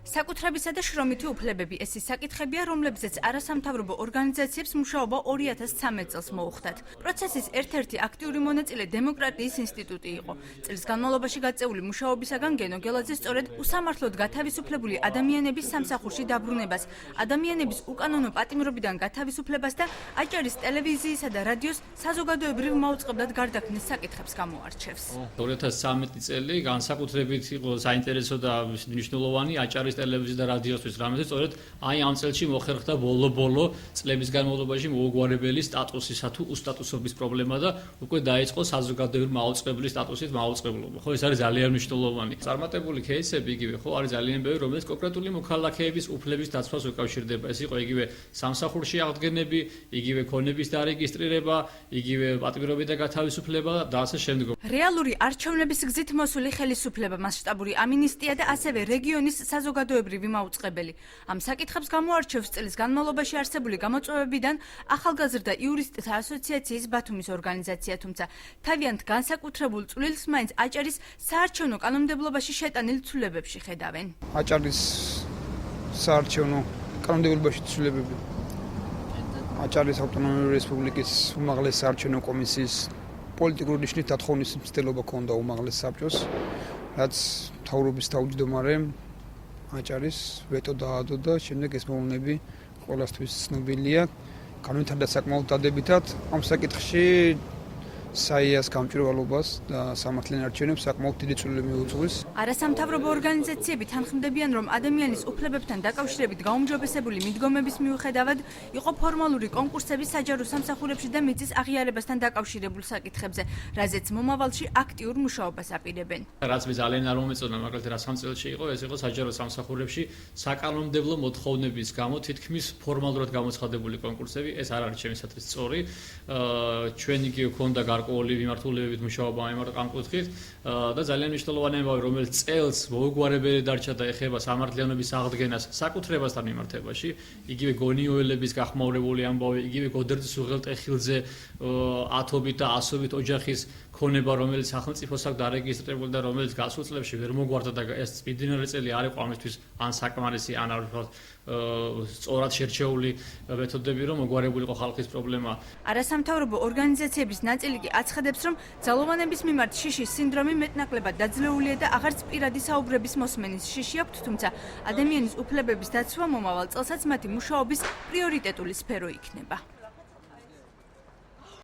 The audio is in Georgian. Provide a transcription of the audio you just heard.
საკუთრებისა და შრომითი უფლებები ეს ის საკითხებია, რომლებზეც არასამთავრობო ორგანიზაციებს მუშაობა 2013 წელს მოუხდათ. პროცესის ერთ-ერთი აქტიური მონაწილე დემოკრატიის ინსტიტუტი იყო. წლის განმავლობაში გაწეული მუშაობისაგან გენო გელაძე სწორედ უსამართლოდ გათავისუფლებული ადამიანების სამსახურში დაბრუნებას, ადამიანების უკანონო პატიმრობიდან გათავისუფლებას და აჭარის ტელევიზიისა და რადიოს საზოგადოებრივ მაუწყებლად გარდაქმნის საკითხებს გამოარჩევს. 2013 წელი განსაკუთრებით იყო საინტერესო და მნიშვნელოვანი აჭარის ტელევიზიის და რადიოსთვის, რამაც სწორედ აი ამ წელში მოხერხდა ბოლო წლების განმავლობაში მოუგვარებელი სტატუსისა თუ უსტატუსობის პრობლემა და უკვე დაიწყო საზოგადოებრივი მაუწყებლის სტატუსით მაუწყებლობა. ხო, ეს არის ძალიან მნიშვნელოვანი. წარმატებული кейსები იგივე ხო არის ძალიან ბევრი, რომელიც კონკრეტული მოქალაქეების უფლების დაცვას უკავშირდება. ეს იყო იგივე სამსახურში აღდგენები, იგივე ქონების დარეგისტრირება, იგივე პატიმრობიდან და გათავისუფლება და ასე შემდეგ. რეალური არჩევნების გზით მოსული ხელისუფლება, მასშტაბური ამინისტია და ასევე რეგიონის საზოგადოებრივი მაუწყებელი. ამ საკითხებს გამოარჩევს წლის განმავლობაში არსებული გამოწვევებიდან ახალგაზრდა იურისტთა ასოციაციის ბათუმის ორგანიზაცია, თუმცა თავიანთ განსაკუთრებულ წვლილს მაინც აჭარის საარჩევნო კანონმდებლობაში შეტანილ ცვლილებებში ხედავენ. აჭარის საარჩევნო კანონმდებლობაში ცვლილებები აჭარის ავტონომიური რესპუბლიკის უმაღლეს საარჩევნო კომისიის პოლიტიკური ნიშნით დათხოვნის მცდელობა ჰქონდა უმაღლეს საბჭოს, რაც მთავრობის თავმჯდომარემ აჭარის ვეტო დაადო და შემდეგ ეს მოვლენები ყველასთვის ცნობილია. განვითარდა და საკმაოდ დადებითად ამ საკითხში საიას გამჭვირვალობას და სამართლიან არჩევნებს საკმაოდ დიდი წვლილი მიუძღვის. არასამთავრობო ორგანიზაციები თანხმდებიან, რომ ადამიანის უფლებებთან დაკავშირებით გაუმჯობესებული მიდგომების მიუხედავად იყო ფორმალური კონკურსები საჯარო სამსახურებში და მიწის აღიარებასთან დაკავშირებულ საკითხებზე, რაზეც მომავალში აქტიურ მუშაობას აპირებენ. რაც მე ძალიან არ მომეწონა, მაგალითად რა სამწელში იყო, ეს იყო საჯარო სამსახურებში საკანონმდებლო მოთხოვნების გამო თითქმის ფორმალურად გამოცხადებული კონკურსები, ეს არ არის ჩემისათვის სწორი. ჩვენ იგივე ქონდა გარკვეული მიმართულებებით მუშაობა ამ კუთხით და ძალიან მნიშვნელოვანი ამბავი, რომელიც წელს მოუგვარებელი დარჩა და ეხება სამართლიანობის აღდგენას საკუთრებასთან მიმართებაში, იგივე გონიოელების გახმაურებული ამბავი, იგივე გოდერძის უღელტეხილზე ათობით და ასობით ოჯახის ქონება, რომელიც სახელმწიფოს აქვს დარეგისტრირებული და რომელიც გასულ წლებში ვერ მოგვარდა და ეს წმინდანარი წელი არ იყო ამისთვის ან საკმარისი, ან არ ვთქვათ სწორად შერჩეული მეთოდები, რომ მოგვარებული იყო ხალხის პრობლემა. არასამთავრობო ორგანიზაციების ნაწილი კი აცხადებს, რომ ძალოვანების მიმართ შიშის სინდრომი მეტნაკლებად დაძლეულია და აღარც პირადი საუბრების მოსმენის შიში აქვთ, თუმცა ადამიანის უფლებების დაცვა მომავალ წელსაც მათი მუშაობის პრიორიტეტული სფერო იქნება.